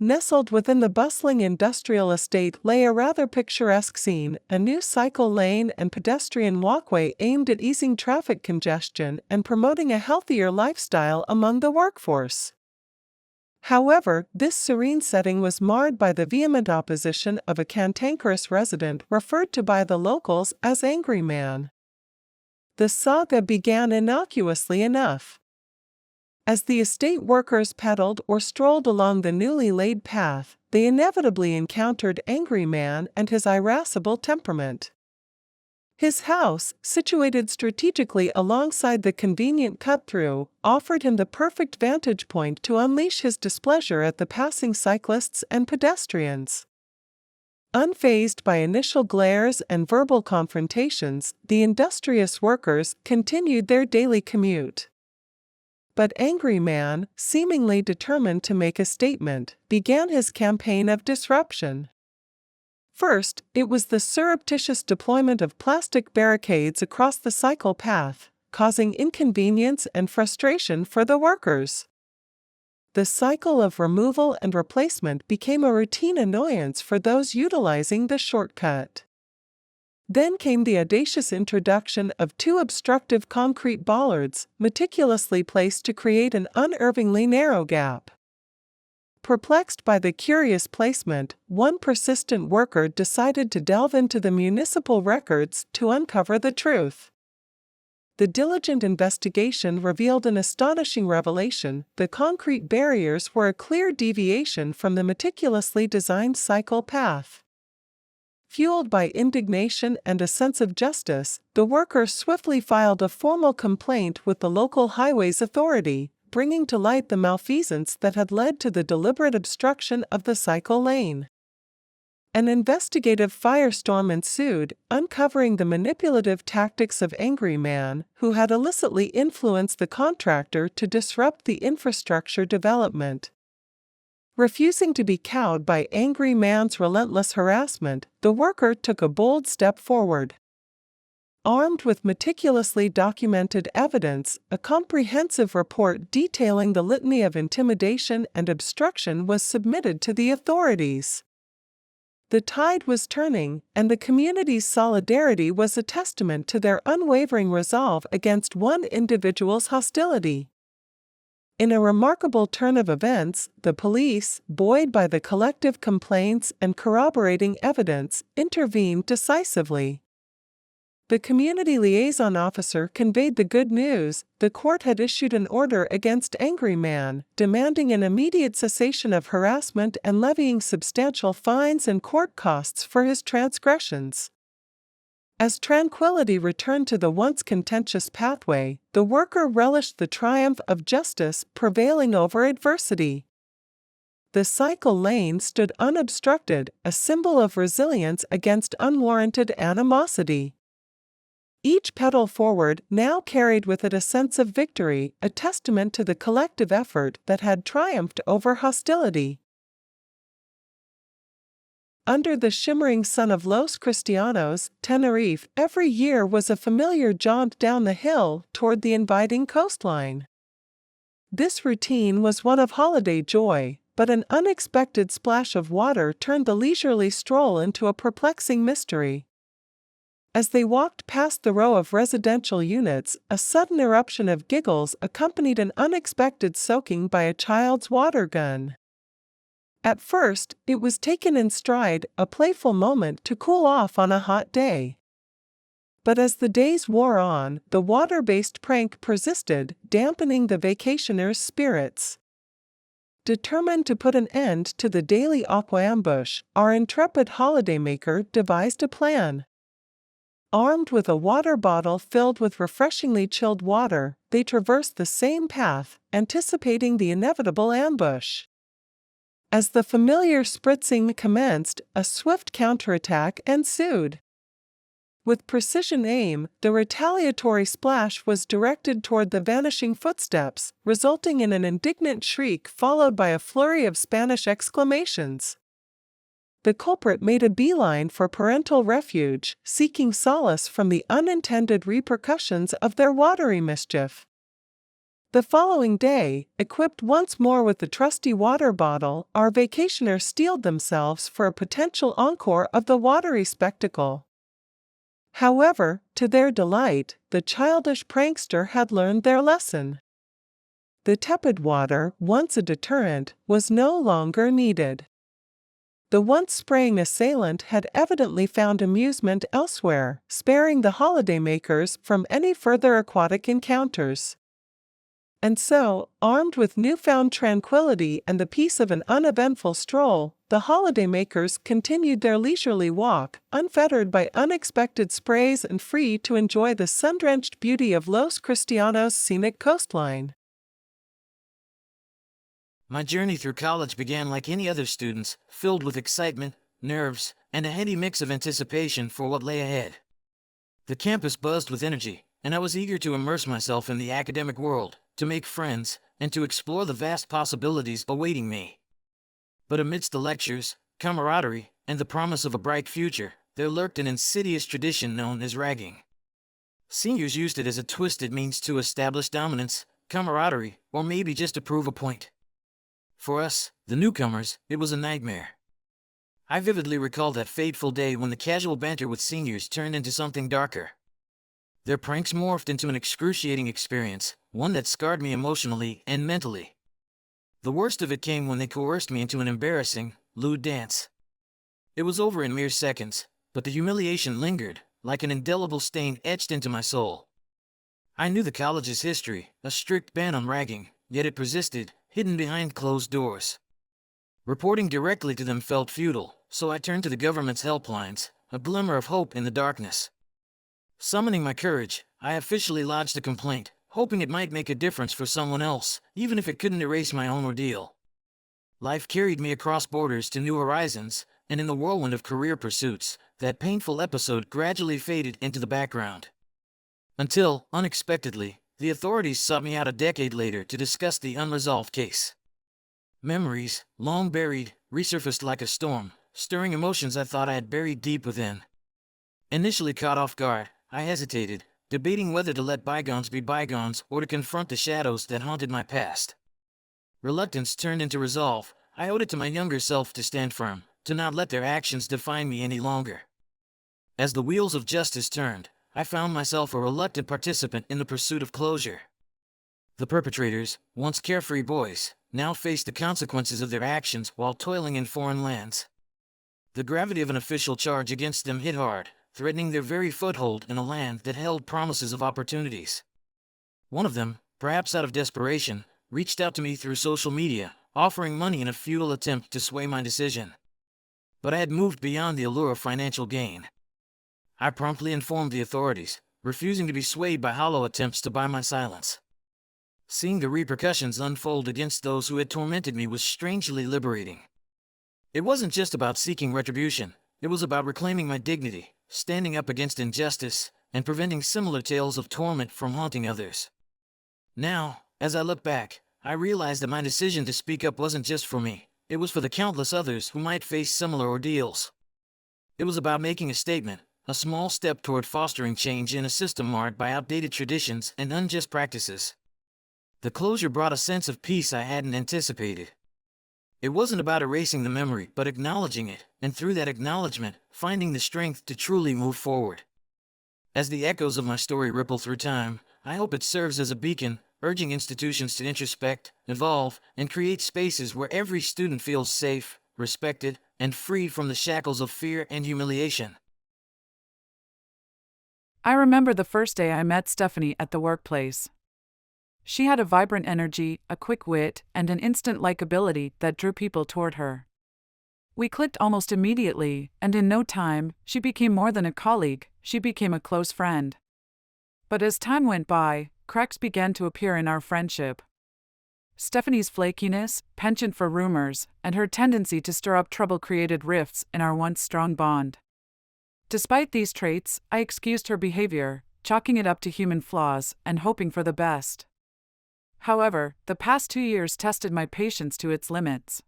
Nestled within the bustling industrial estate lay a rather picturesque scene, a new cycle lane and pedestrian walkway aimed at easing traffic congestion and promoting a healthier lifestyle among the workforce. However, this serene setting was marred by the vehement opposition of a cantankerous resident referred to by the locals as Angry Man. The saga began innocuously enough. As the estate workers pedaled or strolled along the newly laid path, they inevitably encountered Angry Man and his irascible temperament. His house, situated strategically alongside the convenient cut-through, offered him the perfect vantage point to unleash his displeasure at the passing cyclists and pedestrians. Unfazed by initial glares and verbal confrontations, the industrious workers continued their daily commute. But Angry Man, seemingly determined to make a statement, began his campaign of disruption. First, it was the surreptitious deployment of plastic barricades across the cycle path, causing inconvenience and frustration for the workers. The cycle of removal and replacement became a routine annoyance for those utilizing the shortcut. Then came the audacious introduction of two obstructive concrete bollards, meticulously placed to create an unervingly narrow gap. Perplexed by the curious placement, one persistent worker decided to delve into the municipal records to uncover the truth. The diligent investigation revealed an astonishing revelation: the concrete barriers were a clear deviation from the meticulously designed cycle path. Fueled by indignation and a sense of justice, the worker swiftly filed a formal complaint with the local highways authority, bringing to light the malfeasance that had led to the deliberate obstruction of the cycle lane. An investigative firestorm ensued, uncovering the manipulative tactics of Angry Man, who had illicitly influenced the contractor to disrupt the infrastructure development. Refusing to be cowed by Angry Man's relentless harassment, the worker took a bold step forward. Armed with meticulously documented evidence, a comprehensive report detailing the litany of intimidation and obstruction was submitted to the authorities. The tide was turning, and the community's solidarity was a testament to their unwavering resolve against one individual's hostility. In a remarkable turn of events, the police, buoyed by the collective complaints and corroborating evidence, intervened decisively. The community liaison officer conveyed the good news: the court had issued an order against Angry Man, demanding an immediate cessation of harassment and levying substantial fines and court costs for his transgressions. As tranquility returned to the once contentious pathway, the worker relished the triumph of justice prevailing over adversity. The cycle lane stood unobstructed, a symbol of resilience against unwarranted animosity. Each pedal forward now carried with it a sense of victory, a testament to the collective effort that had triumphed over hostility. Under the shimmering sun of Los Cristianos, Tenerife, every year was a familiar jaunt down the hill toward the inviting coastline. This routine was one of holiday joy, but an unexpected splash of water turned the leisurely stroll into a perplexing mystery. As they walked past the row of residential units, a sudden eruption of giggles accompanied an unexpected soaking by a child's water gun. At first, it was taken in stride, a playful moment to cool off on a hot day. But as the days wore on, the water-based prank persisted, dampening the vacationers' spirits. Determined to put an end to the daily aqua ambush, our intrepid holidaymaker devised a plan. Armed with a water bottle filled with refreshingly chilled water, they traversed the same path, anticipating the inevitable ambush. As the familiar spritzing commenced, a swift counterattack ensued. With precision aim, the retaliatory splash was directed toward the vanishing footsteps, resulting in an indignant shriek followed by a flurry of Spanish exclamations. The culprit made a beeline for parental refuge, seeking solace from the unintended repercussions of their watery mischief. The following day, equipped once more with the trusty water bottle, our vacationers steeled themselves for a potential encore of the watery spectacle. However, to their delight, the childish prankster had learned their lesson. The tepid water, once a deterrent, was no longer needed. The once spraying assailant had evidently found amusement elsewhere, sparing the holidaymakers from any further aquatic encounters. And so, armed with newfound tranquility and the peace of an uneventful stroll, the holidaymakers continued their leisurely walk, unfettered by unexpected sprays and free to enjoy the sun-drenched beauty of Los Cristianos' scenic coastline. My journey through college began like any other student's, filled with excitement, nerves, and a heady mix of anticipation for what lay ahead. The campus buzzed with energy, and I was eager to immerse myself in the academic world, to make friends, and to explore the vast possibilities awaiting me. But amidst the lectures, camaraderie, and the promise of a bright future, there lurked an insidious tradition known as ragging. Seniors used it as a twisted means to establish dominance, camaraderie, or maybe just to prove a point. For us, the newcomers, it was a nightmare. I vividly recall that fateful day when the casual banter with seniors turned into something darker. Their pranks morphed into an excruciating experience, one that scarred me emotionally and mentally. The worst of it came when they coerced me into an embarrassing, lewd dance. It was over in mere seconds, but the humiliation lingered, like an indelible stain etched into my soul. I knew the college's history, a strict ban on ragging, yet it persisted, hidden behind closed doors. Reporting directly to them felt futile, so I turned to the government's helplines, a glimmer of hope in the darkness. Summoning my courage, I officially lodged a complaint, hoping it might make a difference for someone else, even if it couldn't erase my own ordeal. Life carried me across borders to new horizons, and in the whirlwind of career pursuits, that painful episode gradually faded into the background. Until, unexpectedly, the authorities sought me out a decade later to discuss the unresolved case. Memories, long buried, resurfaced like a storm, stirring emotions I thought I had buried deep within. Initially caught off guard, I hesitated, debating whether to let bygones be bygones or to confront the shadows that haunted my past. Reluctance turned into resolve. I owed it to my younger self to stand firm, to not let their actions define me any longer. As the wheels of justice turned, I found myself a reluctant participant in the pursuit of closure. The perpetrators, once carefree boys, now faced the consequences of their actions while toiling in foreign lands. The gravity of an official charge against them hit hard, threatening their very foothold in a land that held promises of opportunities. One of them, perhaps out of desperation, reached out to me through social media, offering money in a futile attempt to sway my decision. But I had moved beyond the allure of financial gain. I promptly informed the authorities, refusing to be swayed by hollow attempts to buy my silence. Seeing the repercussions unfold against those who had tormented me was strangely liberating. It wasn't just about seeking retribution, it was about reclaiming my dignity, standing up against injustice, and preventing similar tales of torment from haunting others. Now, as I look back, I realize that my decision to speak up wasn't just for me, it was for the countless others who might face similar ordeals. It was about making a statement, a small step toward fostering change in a system marred by outdated traditions and unjust practices. The closure brought a sense of peace I hadn't anticipated. It wasn't about erasing the memory, but acknowledging it, and through that acknowledgement, finding the strength to truly move forward. As the echoes of my story ripple through time, I hope it serves as a beacon, urging institutions to introspect, evolve, and create spaces where every student feels safe, respected, and free from the shackles of fear and humiliation. I remember the first day I met Stephanie at the workplace. She had a vibrant energy, a quick wit, and an instant likability that drew people toward her. We clicked almost immediately, and in no time, she became more than a colleague, she became a close friend. But as time went by, cracks began to appear in our friendship. Stephanie's flakiness, penchant for rumors, and her tendency to stir up trouble created rifts in our once strong bond. Despite these traits, I excused her behavior, chalking it up to human flaws and hoping for the best. However, the past 2 years tested my patience to its limits.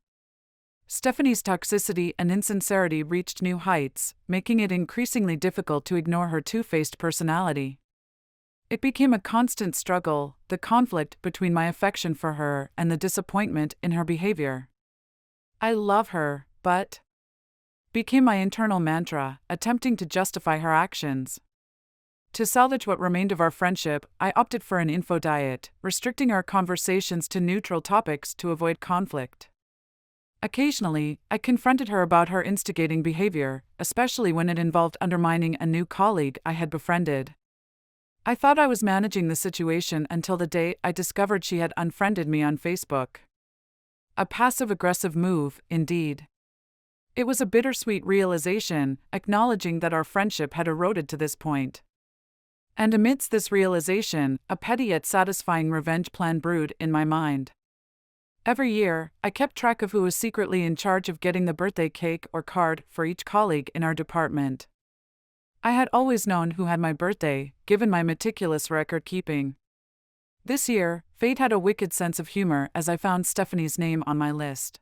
Stephanie's toxicity and insincerity reached new heights, making it increasingly difficult to ignore her two-faced personality. It became a constant struggle, the conflict between my affection for her and the disappointment in her behavior. I love her, but became my internal mantra, attempting to justify her actions. To salvage what remained of our friendship, I opted for an info diet, restricting our conversations to neutral topics to avoid conflict. Occasionally, I confronted her about her instigating behavior, especially when it involved undermining a new colleague I had befriended. I thought I was managing the situation until the day I discovered she had unfriended me on Facebook. A passive-aggressive move, indeed. It was a bittersweet realization, acknowledging that our friendship had eroded to this point. And amidst this realization, a petty yet satisfying revenge plan brewed in my mind. Every year, I kept track of who was secretly in charge of getting the birthday cake or card for each colleague in our department. I had always known who had my birthday, given my meticulous record keeping. This year, fate had a wicked sense of humor as I found Stephanie's name on my list.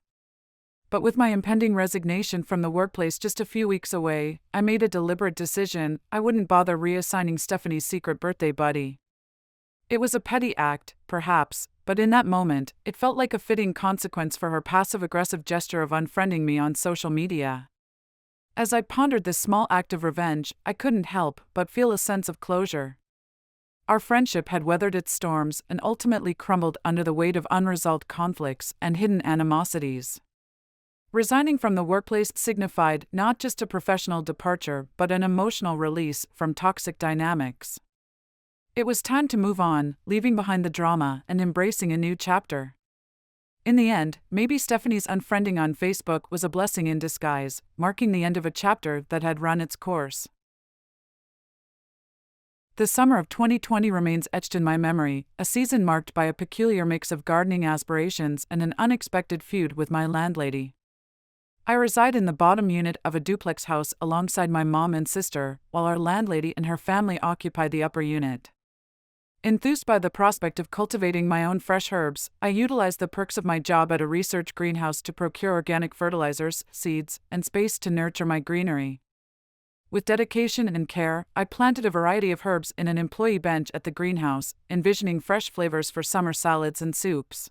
But with my impending resignation from the workplace just a few weeks away, I made a deliberate decision: I wouldn't bother reassigning Stephanie's secret birthday buddy. It was a petty act, perhaps, but in that moment, it felt like a fitting consequence for her passive-aggressive gesture of unfriending me on social media. As I pondered this small act of revenge, I couldn't help but feel a sense of closure. Our friendship had weathered its storms and ultimately crumbled under the weight of unresolved conflicts and hidden animosities. Resigning from the workplace signified not just a professional departure but an emotional release from toxic dynamics. It was time to move on, leaving behind the drama and embracing a new chapter. In the end, maybe Stephanie's unfriending on Facebook was a blessing in disguise, marking the end of a chapter that had run its course. The summer of 2020 remains etched in my memory, a season marked by a peculiar mix of gardening aspirations and an unexpected feud with my landlady. I reside in the bottom unit of a duplex house alongside my mom and sister, while our landlady and her family occupy the upper unit. Enthused by the prospect of cultivating my own fresh herbs, I utilized the perks of my job at a research greenhouse to procure organic fertilizers, seeds, and space to nurture my greenery. With dedication and care, I planted a variety of herbs in an employee bench at the greenhouse, envisioning fresh flavors for summer salads and soups.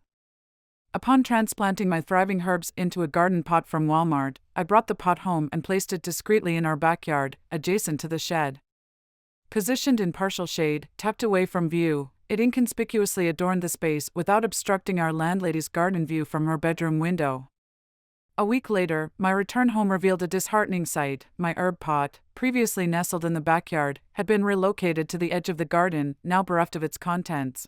Upon transplanting my thriving herbs into a garden pot from Walmart, I brought the pot home and placed it discreetly in our backyard, adjacent to the shed. Positioned in partial shade, tucked away from view, it inconspicuously adorned the space without obstructing our landlady's garden view from her bedroom window. A week later, my return home revealed a disheartening sight: my herb pot, previously nestled in the backyard, had been relocated to the edge of the garden, now bereft of its contents.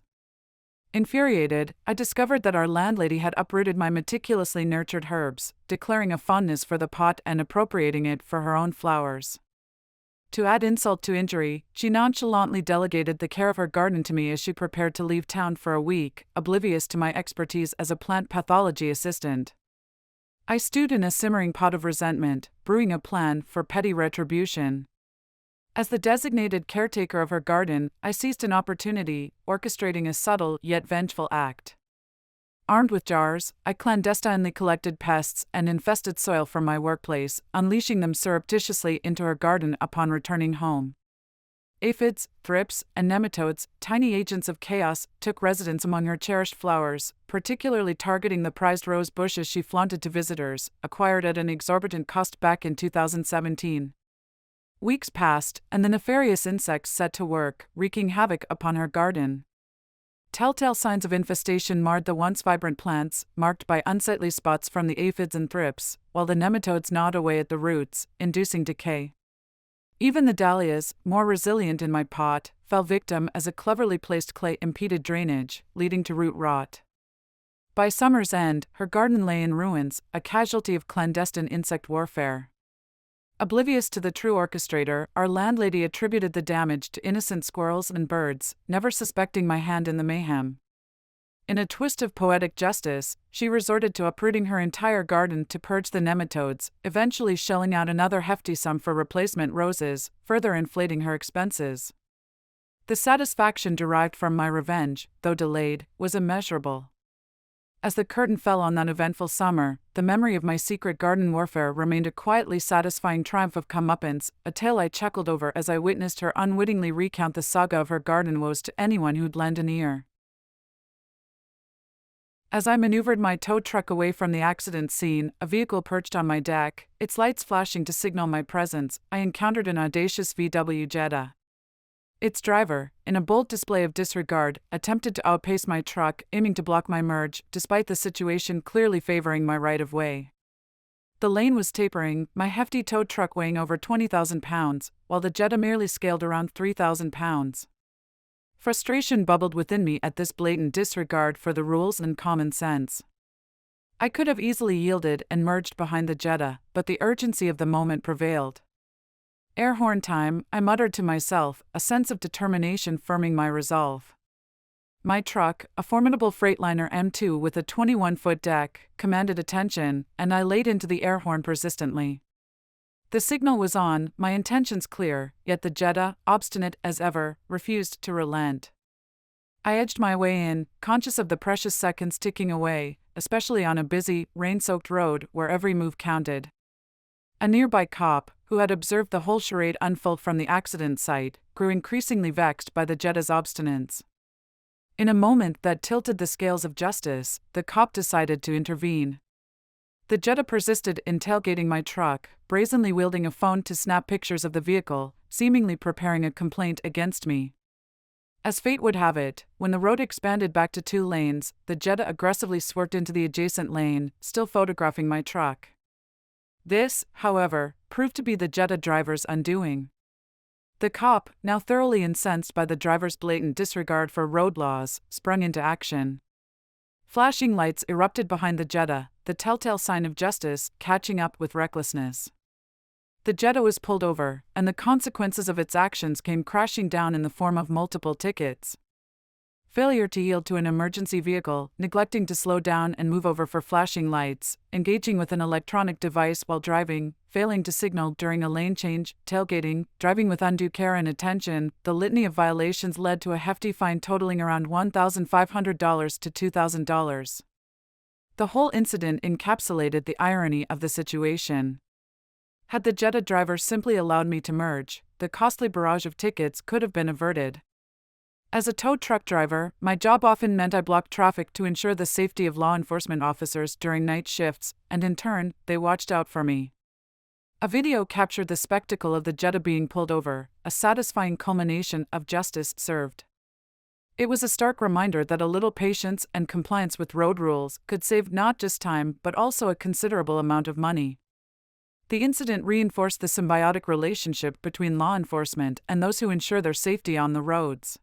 Infuriated, I discovered that our landlady had uprooted my meticulously nurtured herbs, declaring a fondness for the pot and appropriating it for her own flowers. To add insult to injury, she nonchalantly delegated the care of her garden to me as she prepared to leave town for a week, oblivious to my expertise as a plant pathology assistant. I stewed in a simmering pot of resentment, brewing a plan for petty retribution. As the designated caretaker of her garden, I seized an opportunity, orchestrating a subtle yet vengeful act. Armed with jars, I clandestinely collected pests and infested soil from my workplace, unleashing them surreptitiously into her garden upon returning home. Aphids, thrips, and nematodes, tiny agents of chaos, took residence among her cherished flowers, particularly targeting the prized rose bushes she flaunted to visitors, acquired at an exorbitant cost back in 2017. Weeks passed, and the nefarious insects set to work, wreaking havoc upon her garden. Telltale signs of infestation marred the once vibrant plants, marked by unsightly spots from the aphids and thrips, while the nematodes gnawed away at the roots, inducing decay. Even the dahlias, more resilient in my pot, fell victim as a cleverly placed clay impeded drainage, leading to root rot. By summer's end, her garden lay in ruins, a casualty of clandestine insect warfare. Oblivious to the true orchestrator, our landlady attributed the damage to innocent squirrels and birds, never suspecting my hand in the mayhem. In a twist of poetic justice, she resorted to uprooting her entire garden to purge the nematodes, eventually shelling out another hefty sum for replacement roses, further inflating her expenses. The satisfaction derived from my revenge, though delayed, was immeasurable. As the curtain fell on that eventful summer, the memory of my secret garden warfare remained a quietly satisfying triumph of comeuppance, a tale I chuckled over as I witnessed her unwittingly recount the saga of her garden woes to anyone who'd lend an ear. As I maneuvered my tow truck away from the accident scene, a vehicle perched on my deck, its lights flashing to signal my presence, I encountered an audacious VW Jetta. Its driver, in a bold display of disregard, attempted to outpace my truck, aiming to block my merge, despite the situation clearly favoring my right-of-way. The lane was tapering, my hefty tow truck weighing over 20,000 pounds, while the Jetta merely scaled around 3,000 pounds. Frustration bubbled within me at this blatant disregard for the rules and common sense. I could have easily yielded and merged behind the Jetta, but the urgency of the moment prevailed. Air horn time, I muttered to myself, a sense of determination firming my resolve. My truck, a formidable Freightliner M2 with a 21-foot deck, commanded attention, and I laid into the air horn persistently. The signal was on, my intentions clear, yet the Jetta, obstinate as ever, refused to relent. I edged my way in, conscious of the precious seconds ticking away, especially on a busy, rain-soaked road where every move counted. A nearby cop, who had observed the whole charade unfold from the accident site, grew increasingly vexed by the Jetta's obstinance. In a moment that tilted the scales of justice, the cop decided to intervene. The Jetta persisted in tailgating my truck, brazenly wielding a phone to snap pictures of the vehicle, seemingly preparing a complaint against me. As fate would have it, when the road expanded back to 2 lanes, the Jetta aggressively swerved into the adjacent lane, still photographing my truck. This, however, proved to be the Jetta driver's undoing. The cop, now thoroughly incensed by the driver's blatant disregard for road laws, sprung into action. Flashing lights erupted behind the Jetta, the telltale sign of justice catching up with recklessness. The Jetta was pulled over, and the consequences of its actions came crashing down in the form of multiple tickets. Failure to yield to an emergency vehicle, neglecting to slow down and move over for flashing lights, engaging with an electronic device while driving, failing to signal during a lane change, tailgating, driving with undue care and attention, the litany of violations led to a hefty fine totaling around $1,500 to $2,000. The whole incident encapsulated the irony of the situation. Had the Jetta driver simply allowed me to merge, the costly barrage of tickets could have been averted. As a tow truck driver, my job often meant I blocked traffic to ensure the safety of law enforcement officers during night shifts, and in turn, they watched out for me. A video captured the spectacle of the Jetta being pulled over, a satisfying culmination of justice served. It was a stark reminder that a little patience and compliance with road rules could save not just time but also a considerable amount of money. The incident reinforced the symbiotic relationship between law enforcement and those who ensure their safety on the roads.